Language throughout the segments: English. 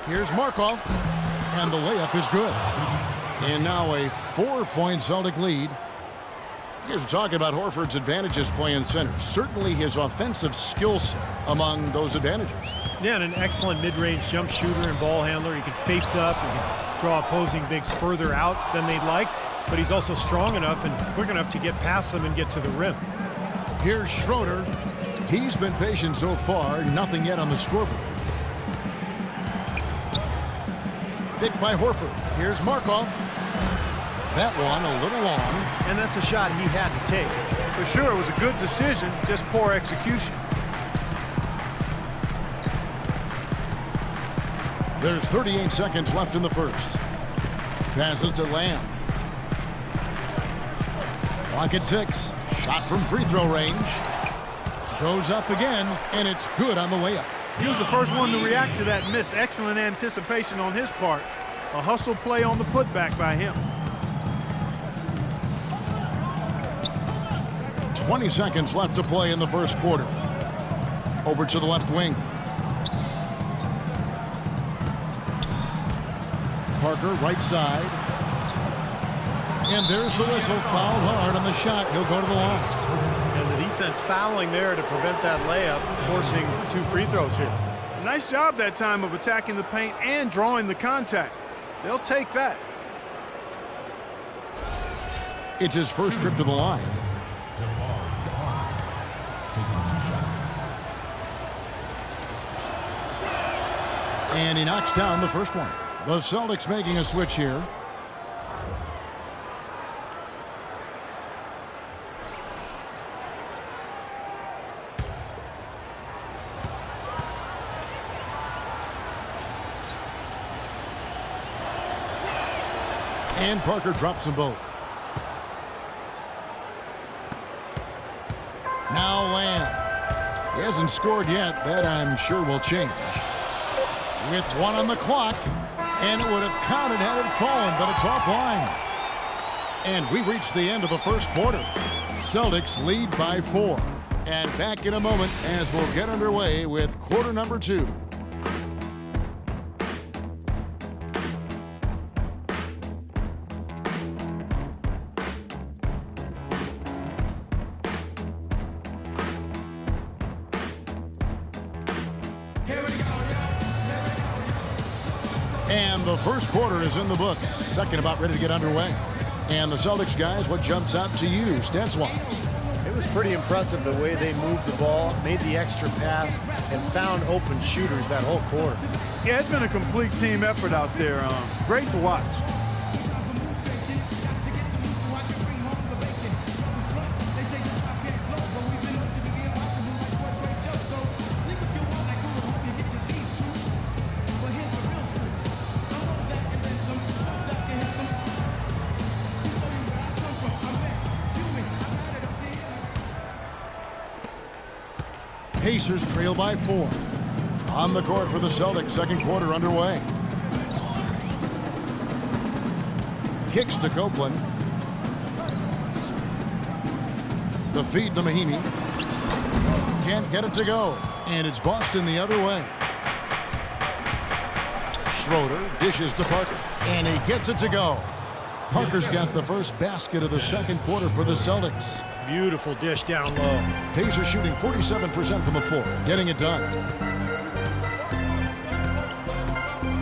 Here's Markov, and the layup is good. And now a 4-point Celtic lead. Here's talking about Horford's advantages playing center. Certainly his offensive skill set among those advantages. Yeah, and an excellent mid-range jump shooter and ball handler. He can face up, he can draw opposing bigs further out than they'd like, but he's also strong enough and quick enough to get past them and get to the rim. Here's Schroeder. He's been patient so far, nothing yet on the scoreboard. Picked by Horford. Here's Markov. That one a little long. And that's a shot he had to take. For sure, it was a good decision, just poor execution. There's 38 seconds left in the first. Passes to Lamb. Clock at 6. Shot from free throw range. Goes up again, and it's good on the layup. He was the first one to react to that miss. Excellent anticipation on his part. A hustle play on the putback by him. 20 seconds left to play in the first quarter. Over to the left wing. Parker, right side. And there's the whistle. Fouled hard on the shot. He'll go to the line. And the defense fouling there to prevent that layup, forcing 2 free throws here. Nice job that time of attacking the paint and drawing the contact. They'll take that. It's his first trip to the line. And he knocks down the first one. The Celtics making a switch here. And Parker drops them both. Now Lamb. He hasn't scored yet. That I'm sure will change. With 1 on the clock. And it would have counted had it fallen, but it's offline. And we reached the end of the first quarter. Celtics lead by 4. And back in a moment as we'll get underway with quarter number 2. And the first quarter is in the books. Second about ready to get underway. And the Celtics guys, what jumps out to you, stats-wise? It was pretty impressive the way they moved the ball, made the extra pass, and found open shooters that whole quarter. Yeah, it's been a complete team effort out there. Great to watch. Pacers trail by 4. On the court for the Celtics, second quarter underway. Kicks to Copeland. The feed to Mahinmi. Can't get it to go. And it's Boston the other way. Schroeder dishes to Parker. And he gets it to go. Parker's got the first basket of the second quarter for the Celtics. Beautiful dish down low. Pacers shooting 47% from the floor, getting it done.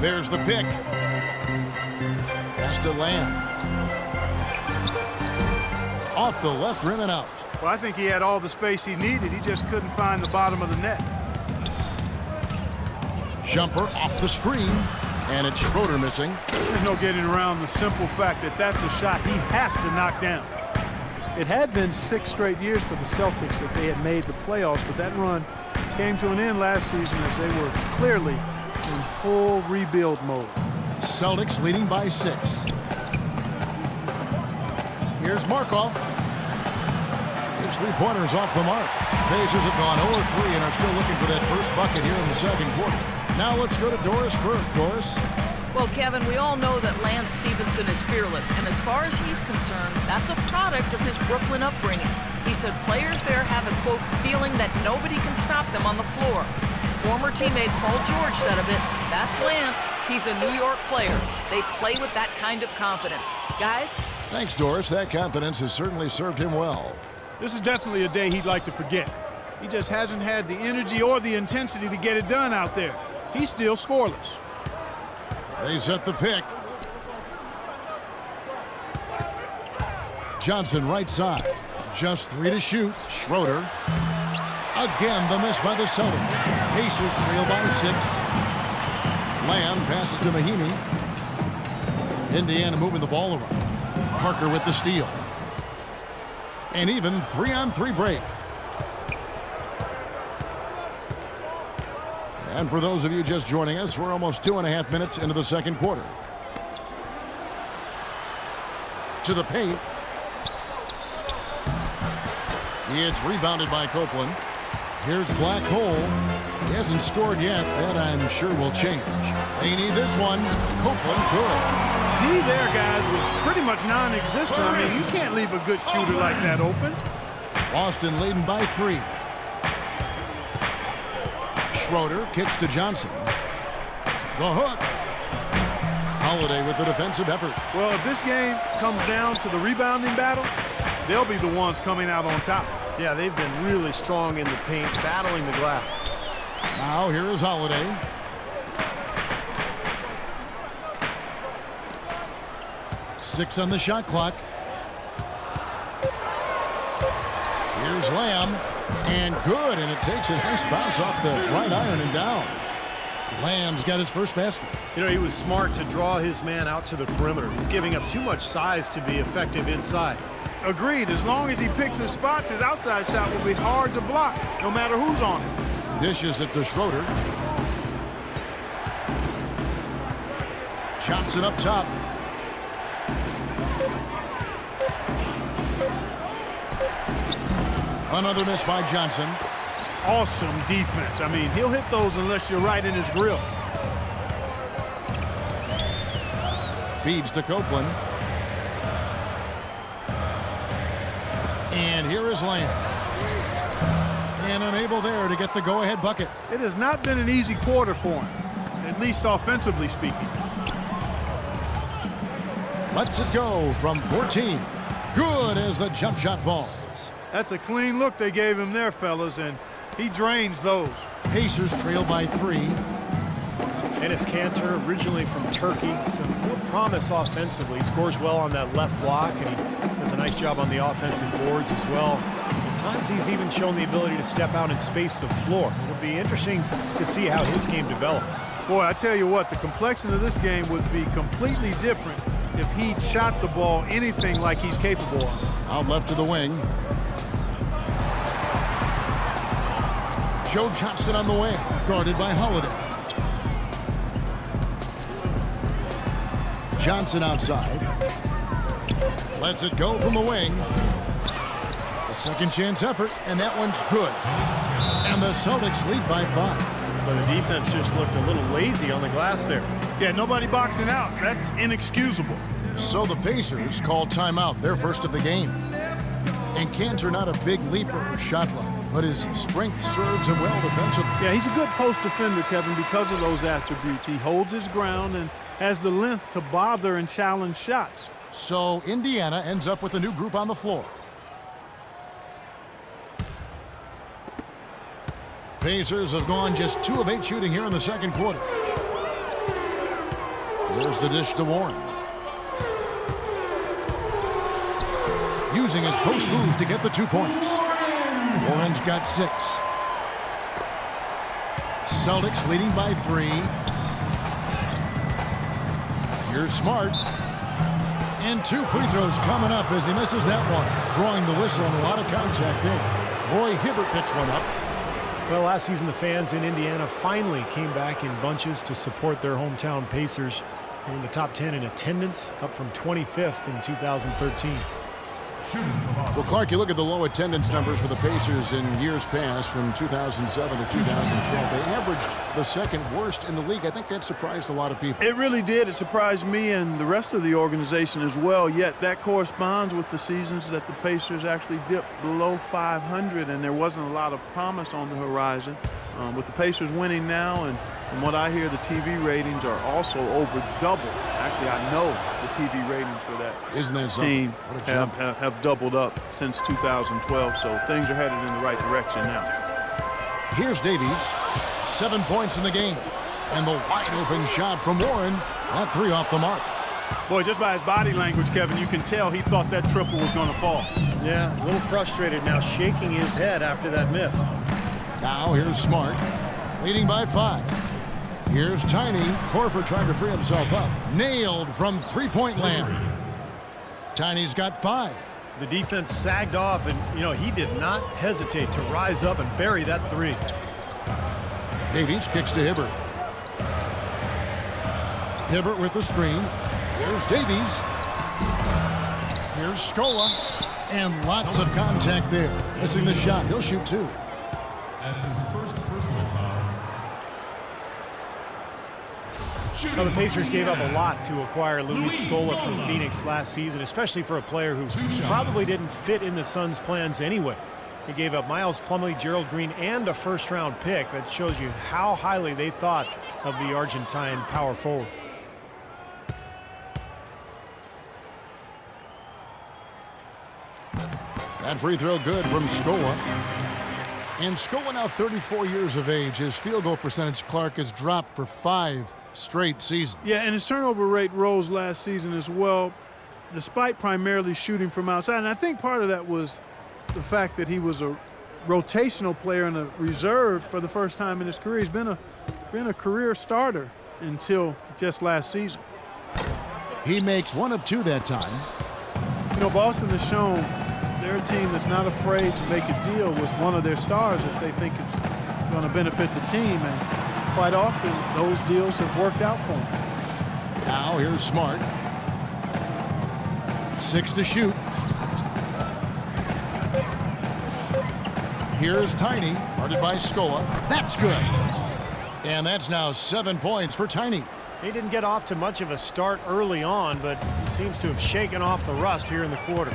There's the pick. Pass to Lamb. Off the left rim and out. Well, I think he had all the space he needed. He just couldn't find the bottom of the net. Jumper off the screen, and it's Schroeder missing. There's no getting around the simple fact that that's a shot he has to knock down. It had been 6 straight years for the Celtics that they had made the playoffs, but that run came to an end last season as they were clearly in full rebuild mode. Celtics leading by 6. Here's Markov. His three-pointers off the mark. Pacers have gone 0-3 and are still looking for that first bucket here in the second quarter. Now let's go to Doris Burke. Doris? Well, Kevin, we all know that Lance Stevenson is fearless, and as far as he's concerned, that's a product of his Brooklyn upbringing. He said players there have a, quote, feeling that nobody can stop them on the floor. Former teammate Paul George said of it, that's Lance. He's a New York player. They play with that kind of confidence. Guys? Thanks, Doris. That confidence has certainly served him well. This is definitely a day he'd like to forget. He just hasn't had the energy or the intensity to get it done out there. He's still scoreless. They set the pick. Johnson right side. Just 3 to shoot. Schroeder. Again, the miss by the Celtics. Pacers trail by 6. Lamb passes to Mahimi. Indiana moving the ball around. Parker with the steal. An even 3-on-3 break. And for those of you just joining us, we're almost 2.5 minutes into the second quarter. To the paint. It's rebounded by Copeland. Here's Black Hole. He hasn't scored yet. That, I'm sure, will change. They need this one. Copeland, good. D there, guys, was pretty much non-existent. I mean, you can't leave a good shooter like that open. Boston leading by 3. Schroeder kicks to Johnson. The hook. Holiday with the defensive effort. Well, if this game comes down to the rebounding battle, they'll be the ones coming out on top. Yeah, they've been really strong in the paint, battling the glass. Now here is Holiday. Six on the shot clock. Here's Lamb. And good, and it takes a nice bounce off the right iron and down. Lamb's got his first basket. You know, he was smart to draw his man out to the perimeter. He's giving up too much size to be effective inside. Agreed. As long as he picks his spots, his outside shot will be hard to block, no matter who's on it. Dishes it to Schroeder. Johnson up top. Another miss by Johnson. Awesome defense. I mean, he'll hit those unless you're right in his grill. Feeds to Copeland. And here is Lamb. And unable there to get the go-ahead bucket. It has not been an easy quarter for him, at least offensively speaking. Lets it go from 14. Good as the jump shot falls. That's a clean look they gave him there, fellas, and he drains those. Pacers trail by 3. Enes Kanter, originally from Turkey, some real promise offensively. He scores well on that left block, and he does a nice job on the offensive boards as well. At times, he's even shown the ability to step out and space the floor. It'll be interesting to see how his game develops. Boy, I tell you what, the complexion of this game would be completely different if he shot the ball anything like he's capable of. Out left to the wing. Joe Johnson on the wing, guarded by Holiday. Johnson outside. Lets it go from the wing. A second chance effort, and that one's good. And the Celtics lead by 5. But the defense just looked a little lazy on the glass there. Yeah, nobody boxing out. That's inexcusable. So the Pacers call timeout, their first of the game. And Kanter not a big leaper or shot blocker, but his strength serves him well defensively. Yeah, he's a good post defender, Kevin, because of those attributes. He holds his ground and has the length to bother and challenge shots. So Indiana ends up with a new group on the floor. Pacers have gone just 2 of 8 shooting here in the second quarter. There's the dish to Warren. Using his post move to get the 2 points. Warren's got 6. Celtics leading by 3. Here's Smart. And 2 free throws coming up as he misses that one. Drawing the whistle and a lot of contact there. Roy Hibbert picks one up. Well, last season the fans in Indiana finally came back in bunches to support their hometown Pacers. They're in the top 10 in attendance, up from 25th in 2013. Well, Clark, you look at the low attendance numbers for the Pacers in years past from 2007 to 2012. They averaged the second worst in the league. I think that surprised a lot of people. It really did. It surprised me and the rest of the organization as well. Yet that corresponds with the seasons that the Pacers actually dipped below 500, and there wasn't a lot of promise on the horizon. With the Pacers winning now, and from what I hear, the TV ratings are also over double. Actually, I know the TV ratings for that Isn't that team what a jump. have doubled up since 2012, so things are headed in the right direction now. Here's Davies, 7 points in the game. And the wide open shot from Warren. That three off the mark. Boy, just by his body language, Kevin, you can tell he thought that triple was going to fall. Yeah, a little frustrated now, shaking his head after that miss. Now here's Smart, leading by 5. Here's Tiny. Horford trying to free himself up. Nailed from three-point land. Tiny's got 5. The defense sagged off, and, he did not hesitate to rise up and bury that three. Davies kicks to Hibbert. Hibbert with the screen. Here's Davies. Here's Scola. And lots of contact there. Missing the shot. He'll shoot 2. That's his first personal foul. Now, the Pacers gave up a lot to acquire Luis Scola from Phoenix last season, especially for a player who probably didn't fit in the Suns' plans anyway. He gave up Miles Plumlee, Gerald Green, and a first-round pick. That shows you how highly they thought of the Argentine power forward. That free throw good from Scola. And Scola, now 34 years of age, his field goal percentage, Clark, has dropped for 5 straight seasons. Yeah, and his turnover rate rose last season as well, despite primarily shooting from outside. And I think part of that was the fact that he was a rotational player and a reserve for the first time in his career. He's been a career starter until just last season. He makes 1 of 2 that time. Boston has shown they're a team that's not afraid to make a deal with one of their stars if they think it's going to benefit the team. And quite often, those deals have worked out for them. Now here's Smart. 6 to shoot. Here's Tiny, guarded by Scola. That's good. And that's now 7 points for Tiny. He didn't get off to much of a start early on, but he seems to have shaken off the rust here in the quarter.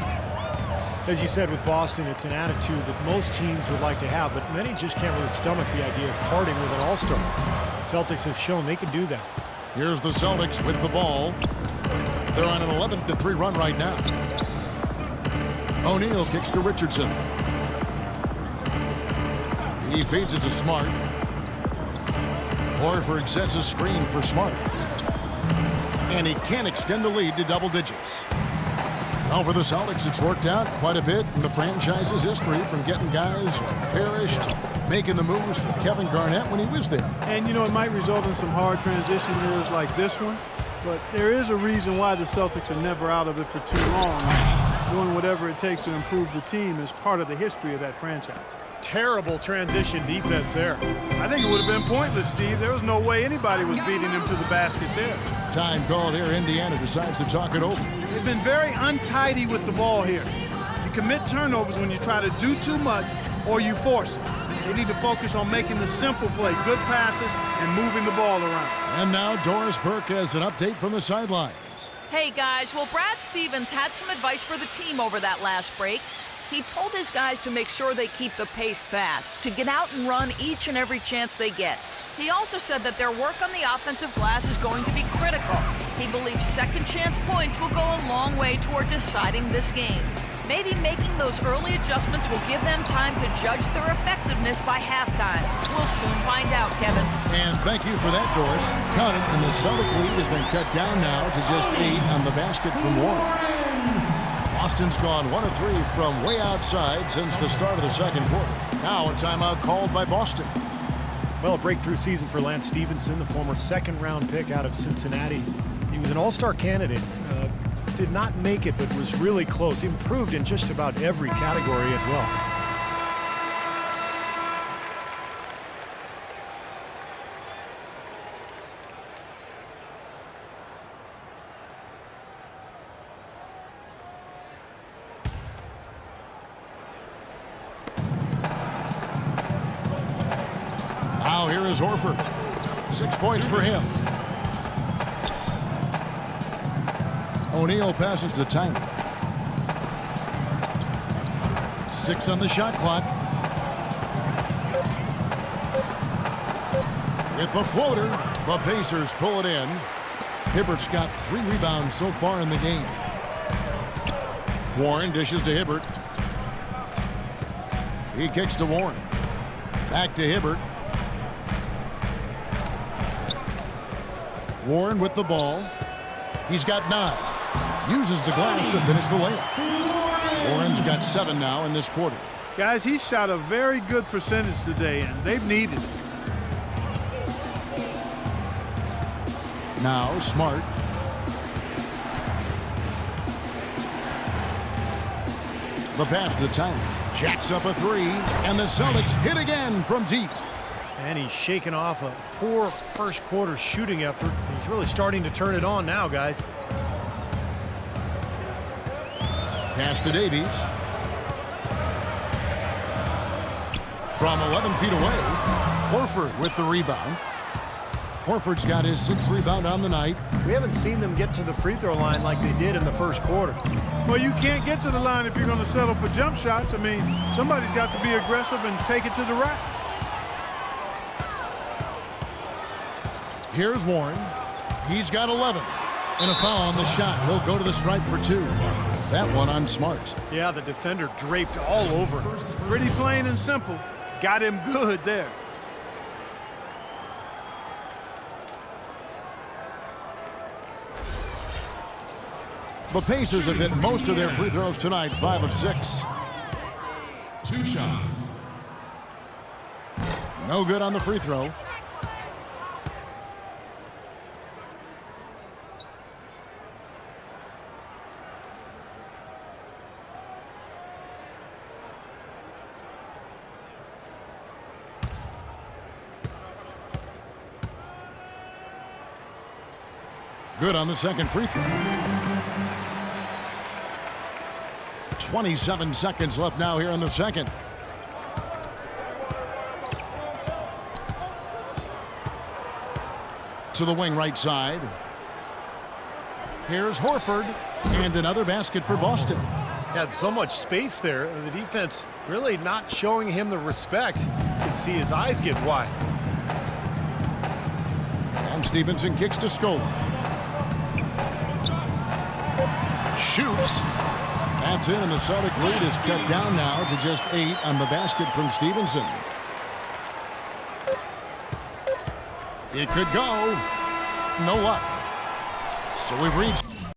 As you said with Boston, it's an attitude that most teams would like to have, but many just can't really stomach the idea of parting with an all-star. The Celtics have shown they can do that. Here's the Celtics with the ball. They're on an 11-3 run right now. O'Neal kicks to Richardson. He feeds it to Smart. Horford sets a screen for Smart. And he can't extend the lead to double digits. Well, for the Celtics, it's worked out quite a bit in the franchise's history, from getting guys like Parrish to making the moves for Kevin Garnett when he was there. And, it might result in some hard transition moves like this one, but there is a reason why the Celtics are never out of it for too long. Doing whatever it takes to improve the team is part of the history of that franchise. Terrible transition defense there. I think it would have been pointless, Steve. There was no way anybody was beating him to the basket there. Time called here. Indiana decides to talk it over. They've been very untidy with the ball here. You commit turnovers when you try to do too much or you force it. They need to focus on making the simple play, good passes, and moving the ball around. And now Doris Burke has an update from the sidelines. Hey, guys. Well, Brad Stevens had some advice for the team over that last break. He told his guys to make sure they keep the pace fast, to get out and run each and every chance they get. He also said that their work on the offensive glass is going to be critical. He believes second chance points will go a long way toward deciding this game. Maybe making those early adjustments will give them time to judge their effectiveness by halftime. We'll soon find out, Kevin. And thank you for that, Doris. Count it, and the Celtic lead has been cut down now to just 8 on the basket from Warren. Boston's gone 1 of 3 from way outside since the start of the second quarter. Now a timeout called by Boston. Well, a breakthrough season for Lance Stevenson, the former second-round pick out of Cincinnati. He was an all-star candidate. Did not make it, but was really close. He improved in just about every category as well. here is Horford. 6 points for him. O'Neal passes to Tiny. 6 on the shot clock. With the floater, the Pacers pull it in. Hibbert's got 3 rebounds so far in the game. Warren dishes to Hibbert. He kicks to Warren. Back to Hibbert. Warren with the ball. He's got 9. Uses the glass to finish the layup. Warren's got 7 now in this quarter. Guys, he shot a very good percentage today, and they've needed it. Now Smart. The pass to Tiny. Jacks up a 3, and the Celtics hit again from deep. And he's shaken off a poor first quarter shooting effort. He's really starting to turn it on now, guys. Pass to Davies. From 11 feet away, Horford with the rebound. Horford's got his 6th rebound on the night. We haven't seen them get to the free throw line like they did in the first quarter. Well, you can't get to the line if you're going to settle for jump shots. I mean, somebody's got to be aggressive and take it to the rack. Here's Warren. He's got 11. And a foul on the shot. He'll go to the stripe for 2. That one on Smart. Yeah, the defender draped all over him. Pretty plain and simple. Got him good there. The Pacers have hit most of their free throws tonight, 5 of 6. 2 shots. No good on the free throw. Good on the second free throw. 27 seconds left now here in the second. To the wing right side. Here's Horford. And another basket for Boston. Had so much space there. The defense really not showing him the respect. You can see his eyes get wide. And Stevenson kicks to Scola. Shoots. That's in, and the Celtic lead is cut down now to just 8 on the basket from Stevenson. It could go. No luck. So we've reached